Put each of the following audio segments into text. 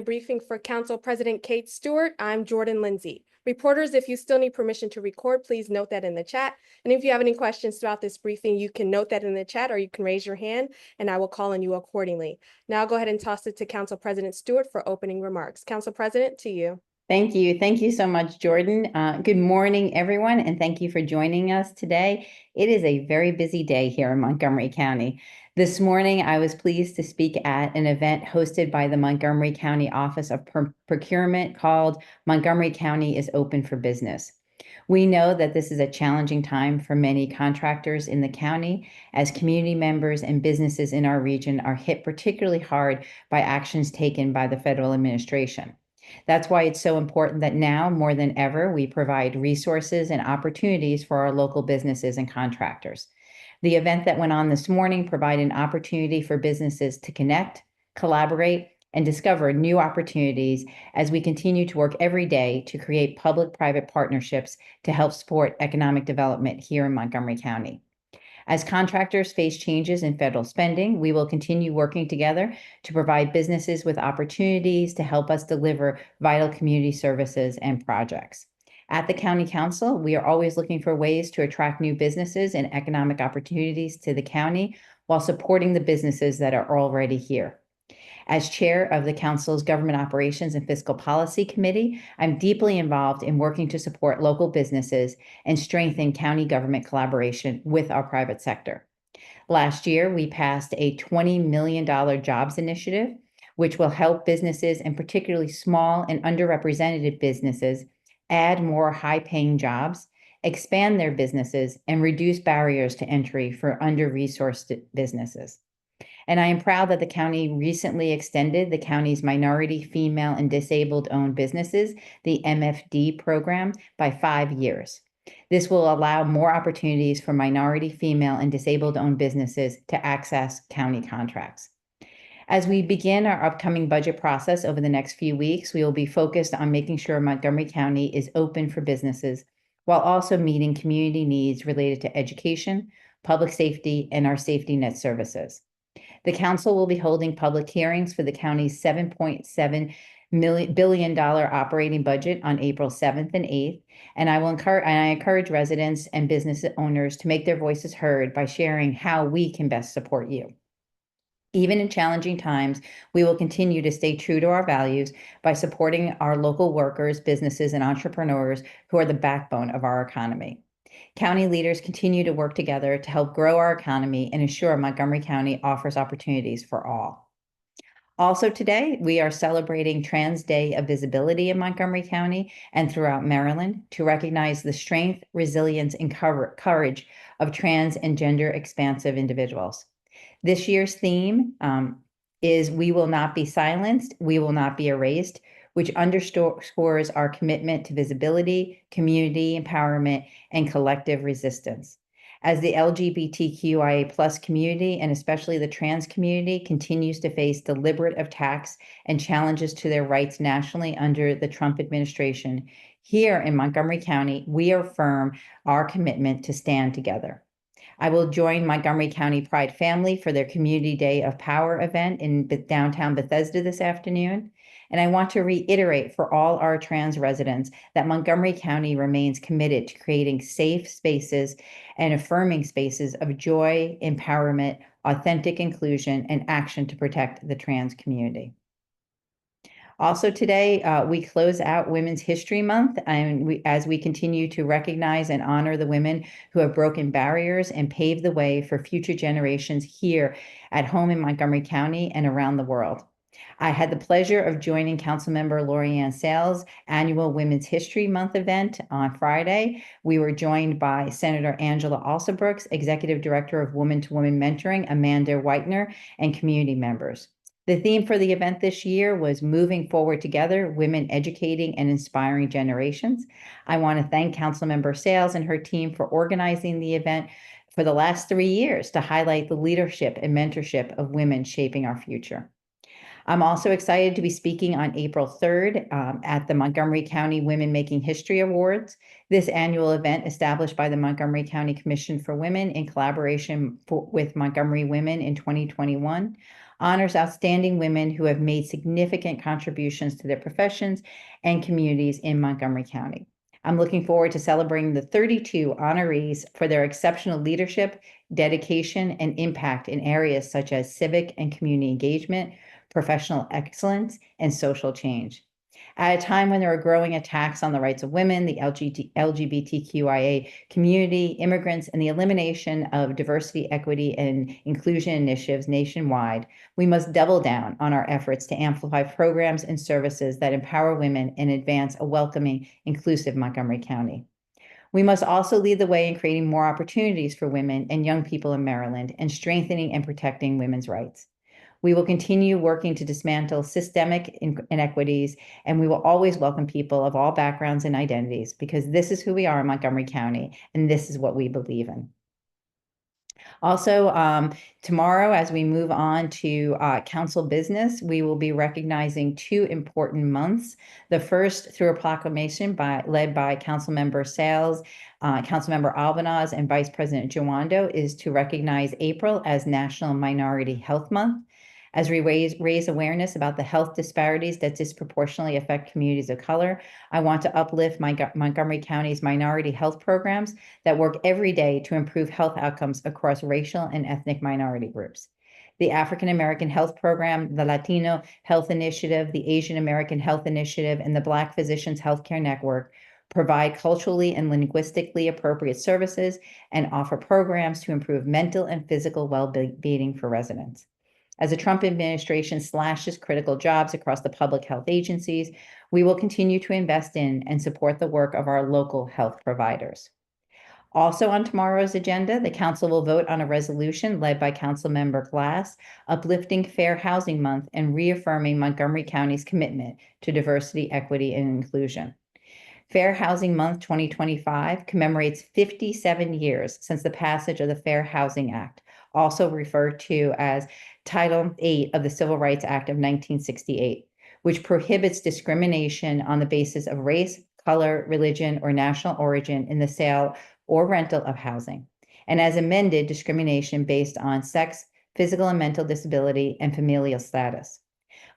Briefing for Council President Kate Stewart. I'm Jordan Lindsay. Reporters, if you still need permission to record, please note that in the chat. And if you have any questions throughout this briefing, you can note that in the chat or you can raise your hand and I will call on you accordingly. Now I'll go ahead and toss it to Council President Stewart for opening remarks. Council President, to you. Thank you. Thank you so much, Jordan. Good morning, everyone, and thank you for joining us today. It is a very busy day here in Montgomery County. This morning, I was pleased to speak at an event hosted by the Montgomery County Office of Procurement called Montgomery County is Open for Business. We know that this is a challenging time for many contractors in the county as community members and businesses in our region are hit particularly hard by actions taken by the federal administration. That's why it's so important that now more than ever, we provide resources and opportunities for our local businesses and contractors. The event that went on this morning provided an opportunity for businesses to connect, collaborate, and discover new opportunities as we continue to work every day to create public-private partnerships to help support economic development here in Montgomery County. As contractors face changes in federal spending, we will continue working together to provide businesses with opportunities to help us deliver vital community services and projects. At the County Council, we are always looking for ways to attract new businesses and economic opportunities to the county while supporting the businesses that are already here. As chair of the Council's Government Operations and Fiscal Policy Committee, I'm deeply involved in working to support local businesses and strengthen county government collaboration with our private sector. Last year, we passed a $20 million jobs initiative, which will help businesses, and particularly small and underrepresented businesses, add more high-paying jobs, expand their businesses, and reduce barriers to entry for under-resourced businesses. And I am proud that the county recently extended the county's minority, female, and disabled-owned businesses, the MFD program, by 5 years. This will allow more opportunities for minority, female, and disabled-owned businesses to access county contracts. As we begin our upcoming budget process over the next few weeks, we will be focused on making sure Montgomery County is open for businesses while also meeting community needs related to education, public safety, and our safety net services. The council will be holding public hearings for the county's $7.7 billion operating budget on April 7th and 8th, and I encourage residents and business owners to make their voices heard by sharing how we can best support you. Even in challenging times, we will continue to stay true to our values by supporting our local workers, businesses, and entrepreneurs who are the backbone of our economy. County leaders continue to work together to help grow our economy and ensure Montgomery County offers opportunities for all. Also today, we are celebrating Trans Day of Visibility in Montgomery County and throughout Maryland to recognize the strength, resilience, and courage of trans and gender expansive individuals. This year's theme is "We will not be silenced, we will not be erased," which underscores our commitment to visibility, community empowerment, and collective resistance. As the LGBTQIA+ community, and especially the trans community, continues to face deliberate attacks and challenges to their rights nationally under the Trump administration, here in Montgomery County, we affirm our commitment to stand together. I will join Montgomery County Pride Family for their Community Day of Power event in downtown Bethesda this afternoon. And I want to reiterate for all our trans residents that Montgomery County remains committed to creating safe spaces and affirming spaces of joy, empowerment, authentic inclusion, and action to protect the trans community. Also today, we close out Women's History Month, and as we continue to recognize and honor the women who have broken barriers and paved the way for future generations here at home in Montgomery County and around the world. I had the pleasure of joining Councilmember Lorianne Sales' annual Women's History Month event on Friday. We were joined by Senator Angela Alsobrooks, Executive Director of Woman to Woman Mentoring, Amanda Whitener, and community members. The theme for the event this year was Moving Forward Together, Women Educating and Inspiring Generations. I want to thank Councilmember Sales and her team for organizing the event for the last 3 years to highlight the leadership and mentorship of women shaping our future. I'm also excited to be speaking on April 3rd at the Montgomery County Women Making History Awards. This annual event, established by the Montgomery County Commission for Women in collaboration with Montgomery Women in 2021, honors outstanding women who have made significant contributions to their professions and communities in Montgomery County. I'm looking forward to celebrating the 32 honorees for their exceptional leadership, dedication, and impact in areas such as civic and community engagement, professional excellence, and social change. At a time when there are growing attacks on the rights of women, the LGBTQIA community, immigrants, and the elimination of diversity, equity, and inclusion initiatives nationwide, we must double down on our efforts to amplify programs and services that empower women and advance a welcoming, inclusive Montgomery County. We must also lead the way in creating more opportunities for women and young people in Maryland and strengthening and protecting women's rights. We will continue working to dismantle systemic inequities, and we will always welcome people of all backgrounds and identities because this is who we are in Montgomery County, and this is what we believe in. Also, tomorrow, as we move on to council business, we will be recognizing two important months. The first through a proclamation led by Councilmember Sales, Councilmember Albanaz, and Vice President Jawando is to recognize April as National Minority Health Month. As we raise awareness about the health disparities that disproportionately affect communities of color, I want to uplift Montgomery County's minority health programs that work every day to improve health outcomes across racial and ethnic minority groups. The African American Health Program, the Latino Health Initiative, the Asian American Health Initiative, and the Black Physicians Healthcare Network provide culturally and linguistically appropriate services and offer programs to improve mental and physical well-being for residents. As the Trump administration slashes critical jobs across the public health agencies, we will continue to invest in and support the work of our local health providers. Also on tomorrow's agenda, the council will vote on a resolution led by Councilmember Glass, uplifting Fair Housing Month and reaffirming Montgomery County's commitment to diversity, equity, and inclusion. Fair Housing Month 2025 commemorates 57 years since the passage of the Fair Housing Act, also referred to as Title VIII of the Civil Rights Act of 1968, which prohibits discrimination on the basis of race, color, religion, or national origin in the sale or rental of housing, and as amended, discrimination based on sex, physical and mental disability, and familial status.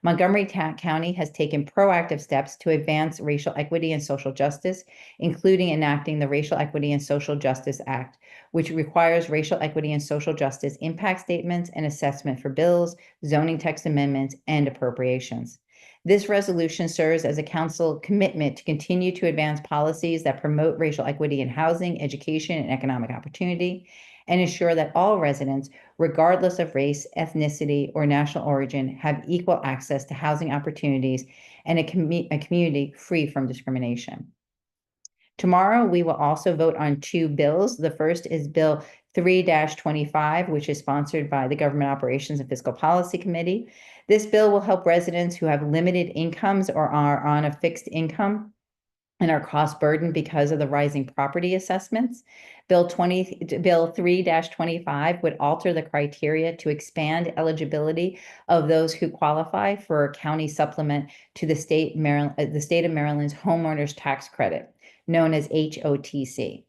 Montgomery County has taken proactive steps to advance racial equity and social justice, including enacting the Racial Equity and Social Justice Act, which requires racial equity and social justice impact statements and assessment for bills, zoning text amendments, and appropriations. This resolution serves as a council commitment to continue to advance policies that promote racial equity in housing, education, and economic opportunity, and ensure that all residents, regardless of race, ethnicity, or national origin, have equal access to housing opportunities and a community free from discrimination. Tomorrow, we will also vote on two bills. The first is Bill 3-25, which is sponsored by the Government Operations and Fiscal Policy Committee. This bill will help residents who have limited incomes or are on a fixed income and are cost burdened because of the rising property assessments. Bill 3-25 would alter the criteria to expand eligibility of those who qualify for a county supplement to the state of Maryland's homeowners tax credit, known as HOTC.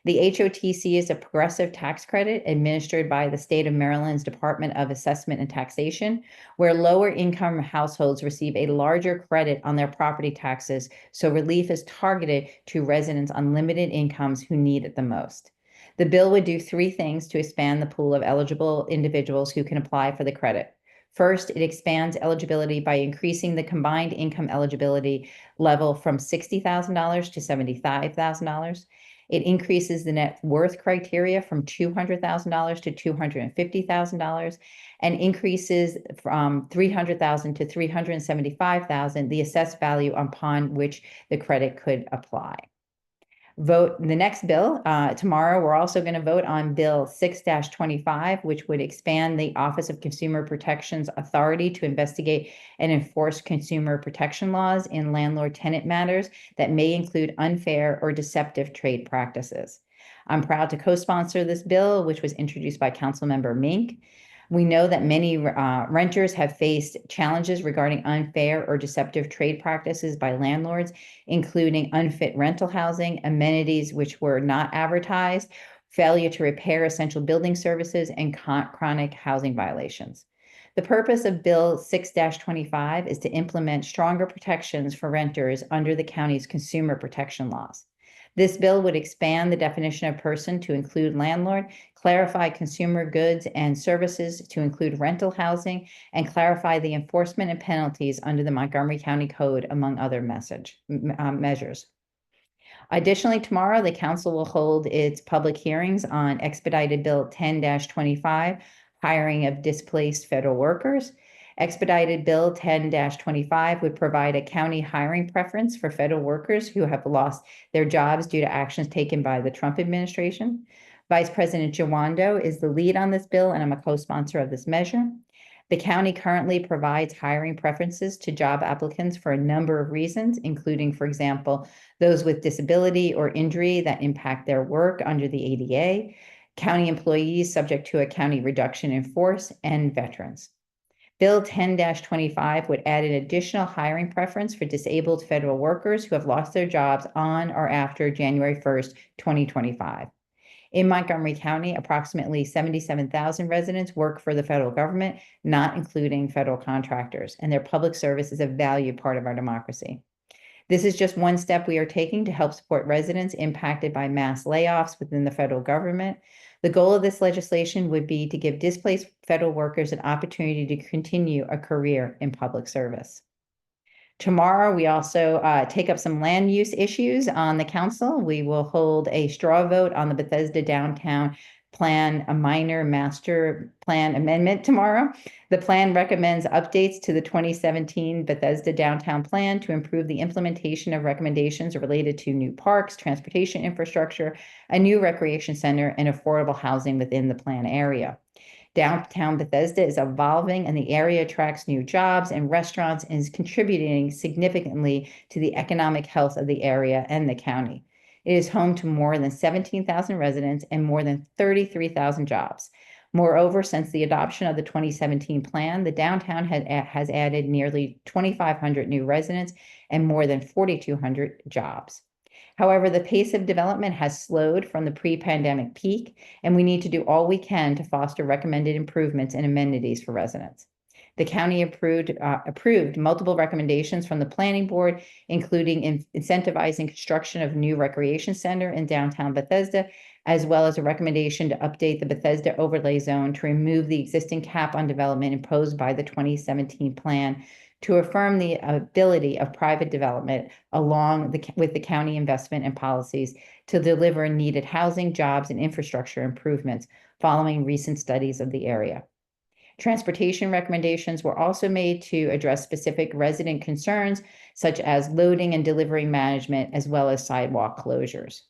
The HOTC is a progressive tax credit administered by the state of Maryland's Department of Assessment and Taxation, where lower income households receive a larger credit on their property taxes, so relief is targeted to residents on limited incomes who need it the most. The bill would do three things to expand the pool of eligible individuals who can apply for the credit. First, it expands eligibility by increasing the combined income eligibility level from $60,000 to $75,000. It increases the net worth criteria from $200,000 to $250,000 and increases from $300,000 to $375,000 the assessed value upon which the credit could apply. Vote the next bill. Tomorrow, we're also going to vote on Bill 6-25, which would expand the Office of Consumer Protection's authority to investigate and enforce consumer protection laws in landlord-tenant matters that may include unfair or deceptive trade practices. I'm proud to co-sponsor this bill, which was introduced by Councilmember Mink. We know that many renters have faced challenges regarding unfair or deceptive trade practices by landlords, including unfit rental housing, amenities which were not advertised, failure to repair essential building services, and chronic housing violations. The purpose of Bill 6-25 is to implement stronger protections for renters under the county's consumer protection laws. This bill would expand the definition of person to include landlord, clarify consumer goods and services to include rental housing, and clarify the enforcement and penalties under the Montgomery County Code, among other measures. Additionally, tomorrow, the council will hold its public hearings on expedited Bill 10-25, hiring of displaced federal workers. Expedited Bill 10-25 would provide a county hiring preference for federal workers who have lost their jobs due to actions taken by the Trump administration. Vice President Jawando is the lead on this bill, and I'm a co-sponsor of this measure. The county currently provides hiring preferences to job applicants for a number of reasons, including, for example, those with disability or injury that impact their work under the ADA, county employees subject to a county reduction in force, and veterans. Bill 10-25 would add an additional hiring preference for disabled federal workers who have lost their jobs on or after January 1st, 2025. In Montgomery County, approximately 77,000 residents work for the federal government, not including federal contractors, and their public service is a valued part of our democracy. This is just one step we are taking to help support residents impacted by mass layoffs within the federal government. The goal of this legislation would be to give displaced federal workers an opportunity to continue a career in public service. Tomorrow, we also take up some land use issues on the council. We will hold a straw vote on the Bethesda downtown plan, a minor master plan amendment tomorrow. The plan recommends updates to the 2017 Bethesda downtown plan to improve the implementation of recommendations related to new parks, transportation infrastructure, a new recreation center, and affordable housing within the plan area. Downtown Bethesda is evolving, and the area attracts new jobs and restaurants and is contributing significantly to the economic health of the area and the county. It is home to more than 17,000 residents and more than 33,000 jobs. Moreover, since the adoption of the 2017 plan, the downtown has added nearly 2,500 new residents and more than 4,200 jobs. However, the pace of development has slowed from the pre-pandemic peak, and we need to do all we can to foster recommended improvements and amenities for residents. The county approved multiple recommendations from the planning board, including incentivizing construction of new recreation center in downtown Bethesda, as well as a recommendation to update the Bethesda overlay zone to remove the existing cap on development imposed by the 2017 plan to affirm the ability of private development with the county investment and policies to deliver needed housing, jobs, and infrastructure improvements following recent studies of the area. Transportation recommendations were also made to address specific resident concerns, such as loading and delivery management, as well as sidewalk closures.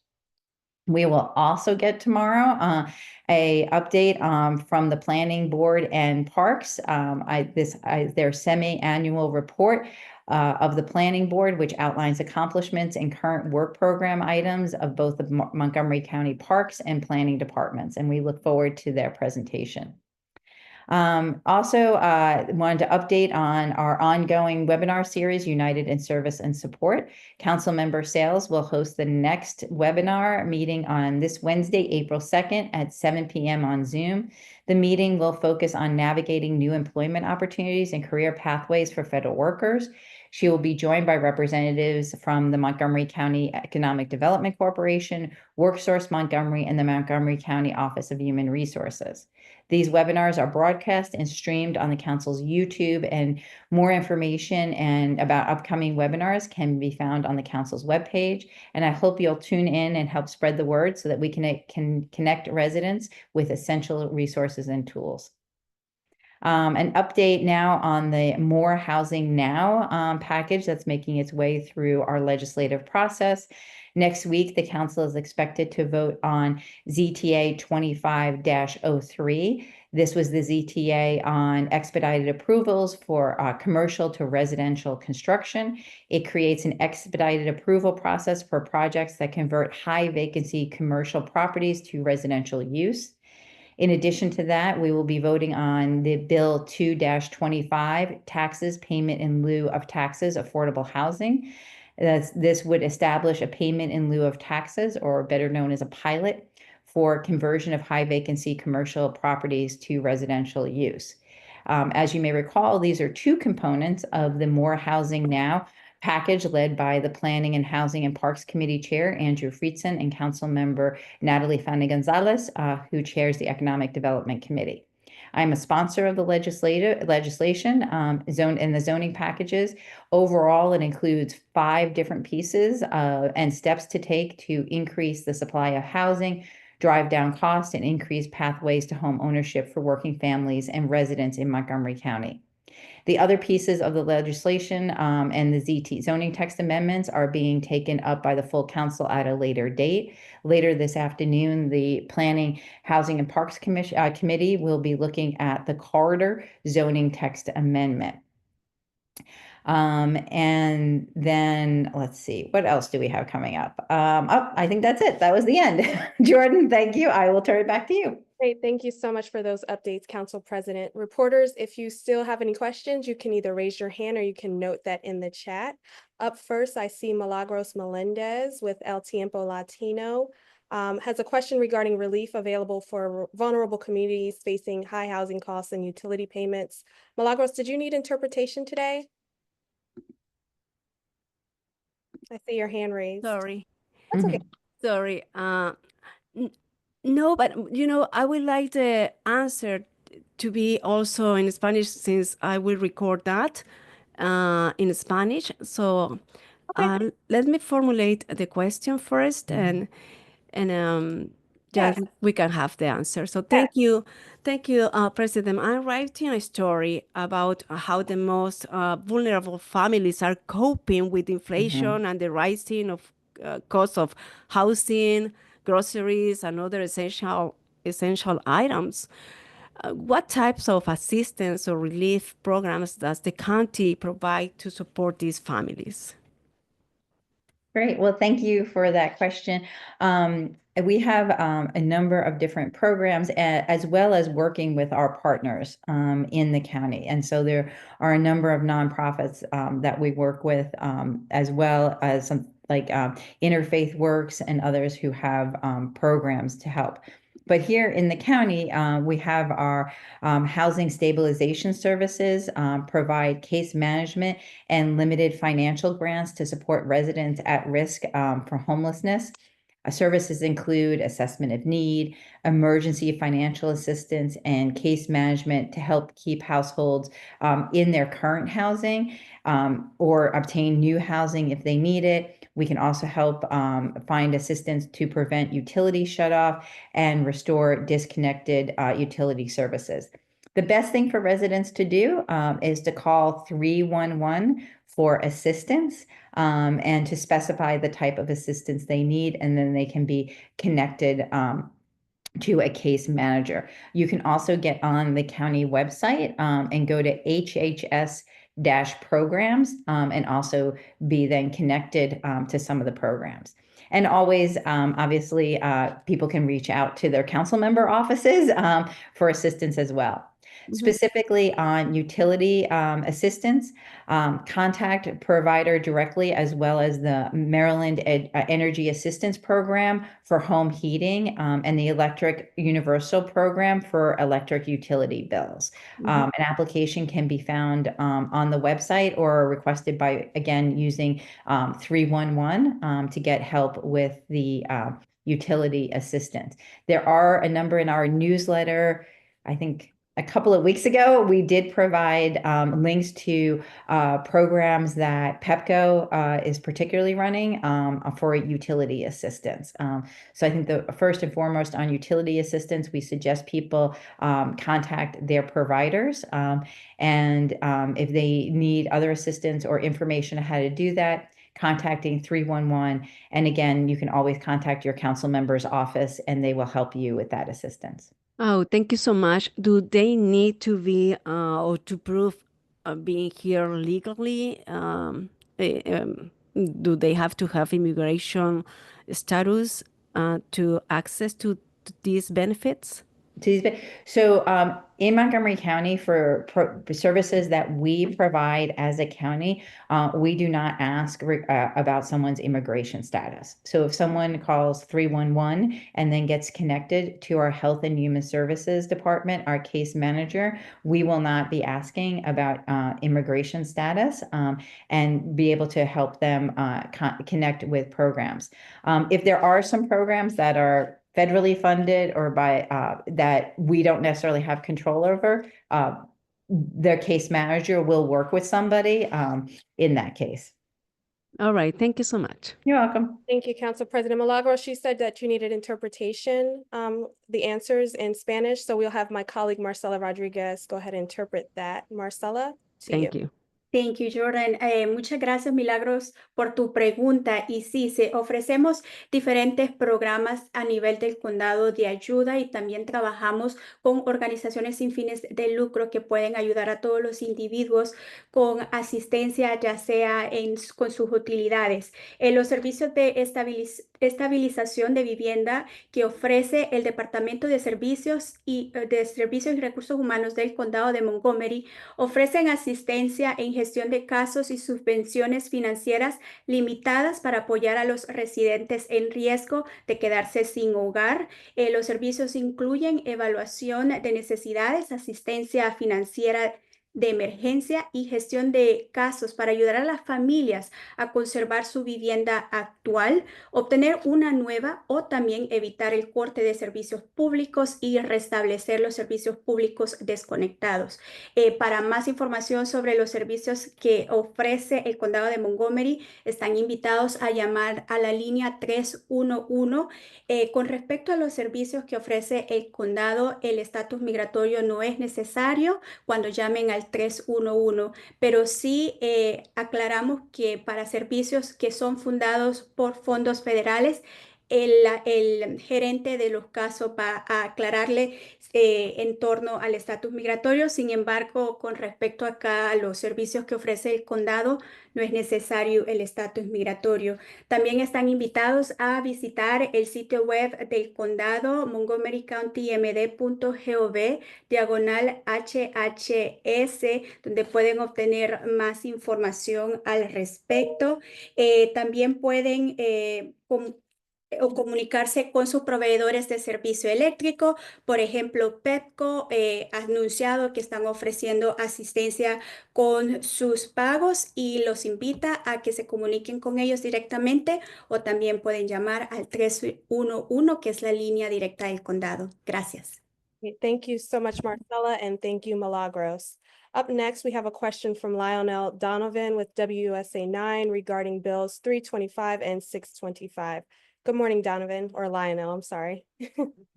We will also get tomorrow a update from the planning board and parks. Their semi-annual report of the planning board, which outlines accomplishments and current work program items of both the Montgomery County Parks and Planning departments, and we look forward to their presentation. Also, wanted to update on our ongoing webinar series, United in Service and Support. Councilmember Sales will host the next webinar meeting on this Wednesday, April 2nd at 7 p.m. on Zoom. The meeting will focus on navigating new employment opportunities and career pathways for federal workers. She will be joined by representatives from the Montgomery County Economic Development Corporation, WorkSource Montgomery, and the Montgomery County Office of Human Resources. These webinars are broadcast and streamed on the council's YouTube, and more information and about upcoming webinars can be found on the council's webpage. And I hope you'll tune in and help spread the word so that we can connect residents with essential resources and tools. An update now on the More Housing Now package that's making its way through our legislative process. Next week, the council is expected to vote on ZTA 25-03. This was the ZTA on expedited approvals for commercial to residential construction. It creates an expedited approval process for projects that convert high vacancy commercial properties to residential use. In addition to that, we will be voting on the Bill 2-25, taxes, payment in lieu of taxes, affordable housing. This would establish a payment in lieu of taxes, or better known as a pilot, for conversion of high vacancy commercial properties to residential use. As you may recall, these are two components of the More Housing Now package led by the Planning and Housing and Parks Committee Chair, Andrew Friedson, and Council Member Natalie Fani Gonzalez, who chairs the Economic Development Committee. I'm a sponsor of the legislation in the zoning packages. Overall, it includes 5 different pieces and steps to take to increase the supply of housing, drive down costs, and increase pathways to home ownership for working families and residents in Montgomery County. The other pieces of the legislation and the zoning text amendments are being taken up by the full council at a later date. Later this afternoon, the Planning, Housing, and Parks Committee will be looking at the corridor zoning text amendment. And then let's see, what else do we have coming up? I think that's it. That was the end. Jordan, thank you. I will turn it back to you. Great, thank you so much for those updates, Council President. Reporters, if you still have any questions, you can either raise your hand or you can note that in the chat. Up first, I see Milagros Melendez with El Tiempo Latino. Has a question regarding relief available for vulnerable communities facing high housing costs and utility payments. Milagros, did you need interpretation today? I see your hand raised. Sorry. That's okay. Sorry. No, but I would like the answer to be also in Spanish since I will record that in Spanish. So let me formulate the question first and Yes. we can have the answer. So Yes. thank you, President. I'm writing a story about how the most vulnerable families are coping with inflation and the rising of cost of housing, groceries, and other essential items. What types of assistance or relief programs does the county provide to support these families? Great. Well, thank you for that question. We have a number of different programs as well as working with our partners in the county. And so there are a number of nonprofits that we work with as well as some like Interfaith Works and others who have programs to help. But here in the county, we have our housing stabilization services, provide case management and limited financial grants to support residents at risk for homelessness. Services include assessment of need, emergency financial assistance, and case management to help keep households in their current housing or obtain new housing if they need it. We can also help find assistance to prevent utility shutoff and restore disconnected utility services. The best thing for residents to do is to call 311 for assistance and to specify the type of assistance they need, and then they can be connected to a case manager. You can also get on the county website and go to HHS-programs and also be then connected to some of the programs. And always, obviously, people can reach out to their council member offices for assistance as well. Specifically on utility assistance, contact provider directly, as well as the Maryland Energy Assistance Program for home heating and the Electric Universal Program for electric utility bills. An application can be found on the website or requested by, again, using 311 to get help with the utility assistance. There are a number in our newsletter. I think a couple of weeks ago, we did provide links to programs that PEPCO is particularly running for utility assistance. So I think the first and foremost on utility assistance, we suggest people contact their providers. And if they need other assistance or information on how to do that, contacting 311. And again, you can always contact your council member's office and they will help you with that assistance. Oh, thank you so much. Do they need to be or to prove being here legally? Do they have to have immigration status to access to these benefits? So in Montgomery County, for services that we provide as a county, we do not ask about someone's immigration status. So if someone calls 311 and then gets connected to our Health and Human Services Department, our case manager, we will not be asking about immigration status and be able to help them connect with programs. If there are some programs that are federally funded or by that we don't necessarily have control over, their case manager will work with somebody in that case. All right. Thank you so much. You're welcome. Thank you, Council President Milagros. She said that you needed interpretation, the answers in Spanish. So we'll have my colleague Marcela Rodriguez go ahead and interpret that. Marcela, to you. Thank you. Thank you, Jordan. Muchas gracias, Milagros, por tu pregunta. Y sí, ofrecemos diferentes programas a nivel del condado de ayuda y también trabajamos con organizaciones sin fines de lucro que pueden ayudar a todos los individuos con asistencia, ya sea con sus utilidades. Los servicios de estabilización de vivienda que ofrece el Departamento de Servicios y Recursos Humanos del Condado de Montgomery ofrecen asistencia en gestión de casos y subvenciones financieras limitadas para apoyar a los residentes en riesgo de quedarse sin hogar. Los servicios incluyen evaluación de necesidades, asistencia financiera de emergencia y gestión de casos para ayudar a las familias a conservar su vivienda actual, obtener una nueva o también evitar el corte de servicios públicos y restablecer los servicios públicos desconectados. Para más información sobre los servicios que ofrece el condado de Montgomery, están invitados a llamar a la línea 311. Con respecto a los servicios que ofrece el condado, el estatus migratorio no es necesario cuando llamen al 311, pero sí aclaramos que para servicios que son fundados por fondos federales, el gerente de los casos va a aclararle en torno al estatus migratorio. Sin embargo, con respecto acá a los servicios que ofrece el condado, no es necesario el estatus migratorio. También están invitados a visitar el sitio web del condado, montgomerycountymd/HHS, donde pueden obtener más información al respecto. También pueden o comunicarse con sus proveedores de servicio eléctrico. Por ejemplo, Pepco ha anunciado que están ofreciendo asistencia con sus pagos y los invita a que se comuniquen con ellos directamente o también pueden llamar al 311, que es la línea directa del condado. Gracias. Thank you so much, Marcela, and thank you, Milagros. Up next, we have a question from Lionel Donovan with WUSA 9 regarding bills 325 and 625. Good morning, Donovan, or Lionel, I'm sorry.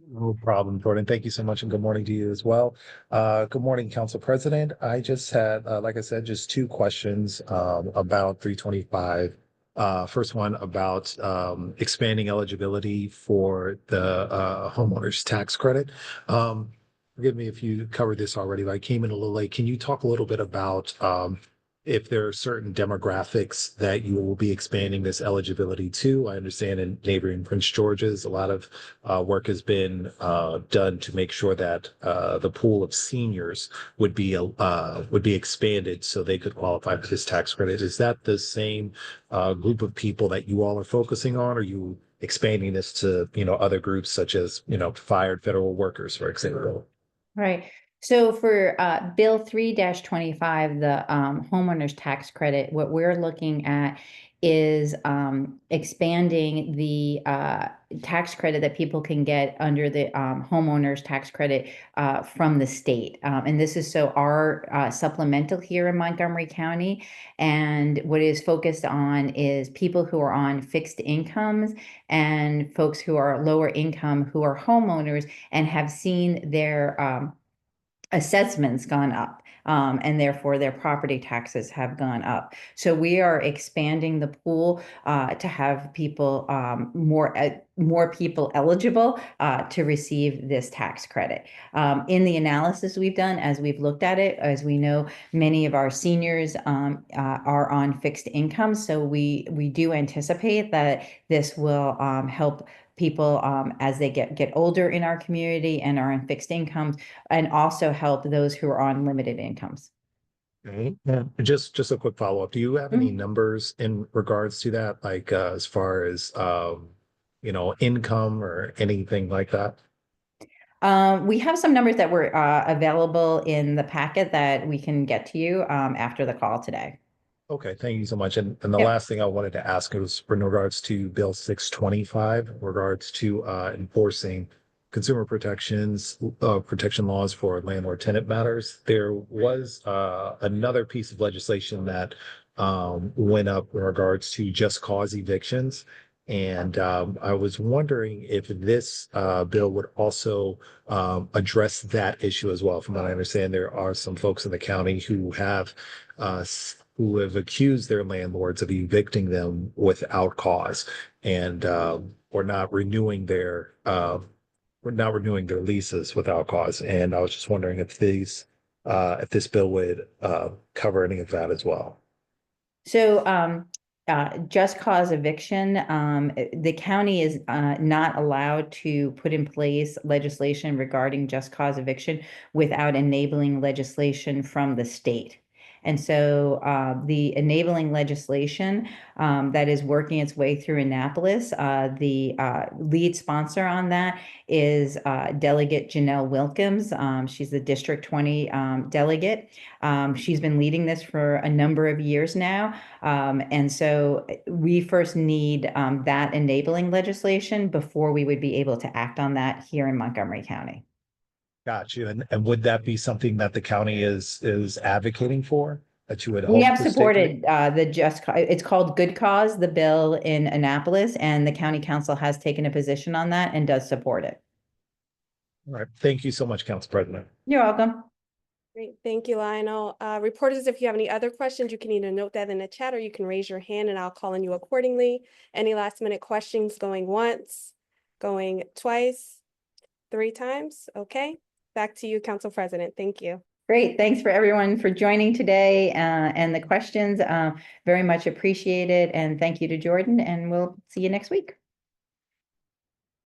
No problem, Jordan. Thank you so much, and good morning to you as well. Good morning, Council President. I just had, like I said, just two questions about 325. First one about expanding eligibility for the homeowners tax credit. Forgive me if you covered this already, but I came in a little late. Can you talk a little bit about if there are certain demographics that you will be expanding this eligibility to? I understand in neighboring Prince George's, a lot of work has been done to make sure that the pool of seniors would be expanded so they could qualify for this tax credit. Is that the same group of people that you all are focusing on? Or are you expanding this to, other groups such as, fired federal workers, for example? Right. So for Bill 3-25, the homeowners tax credit, what we're looking at is expanding the tax credit that people can get under the homeowners tax credit from the state. And this is so our supplemental here in Montgomery County. And what it is focused on is people who are on fixed incomes and folks who are lower income who are homeowners and have seen their assessments gone up, and therefore their property taxes have gone up. So we are expanding the pool to have people, more people eligible to receive this tax credit. In the analysis we've done, as we've looked at it, as we know, many of our seniors are on fixed income. So we do anticipate that this will help people as they get older in our community and are on fixed incomes, and also help those who are on limited incomes. Okay. Yeah. Just a quick follow-up. Do you have any numbers in regards to that, like as far as income or anything like that? We have some numbers that were available in the packet that we can get to you after the call today. Okay, thank you so much. And the Yep. last thing I wanted to ask was in regards to Bill 625, in regards to enforcing consumer protection laws for landlord-tenant matters. There was another piece of legislation that went up in regards to just cause evictions. And I was wondering if this bill would also address that issue as well. From what I understand, there are some folks in the county who have accused their landlords of evicting them without cause, and or not renewing their leases without cause. And I was just wondering if this bill would cover any of that as well. So, just cause eviction, the county is not allowed to put in place legislation regarding just cause eviction without enabling legislation from the state. And so the enabling legislation that is working its way through Annapolis, the lead sponsor on that is Delegate Janelle Wilkins. She's the District 20 delegate. She's been leading this for a number of years now. And so we first need that enabling legislation before we would be able to act on that here in Montgomery County. Got you. And would that be something that the county is advocating for, that you would We hope have the state supported it's called Good Cause, the bill in Annapolis, and the county council has taken a position on that and does support it. All right. Thank you so much, Council President. You're welcome. Great, thank you, Lionel. Reporters, if you have any other questions, you can either note that in the chat or you can raise your hand and I'll call on you accordingly. Any last minute questions going once, going twice, 3 times? Okay, back to you, Council President. Thank you. Great. Thanks for everyone for joining today and the questions. Very much appreciated. And thank you to Jordan, and we'll see you next week.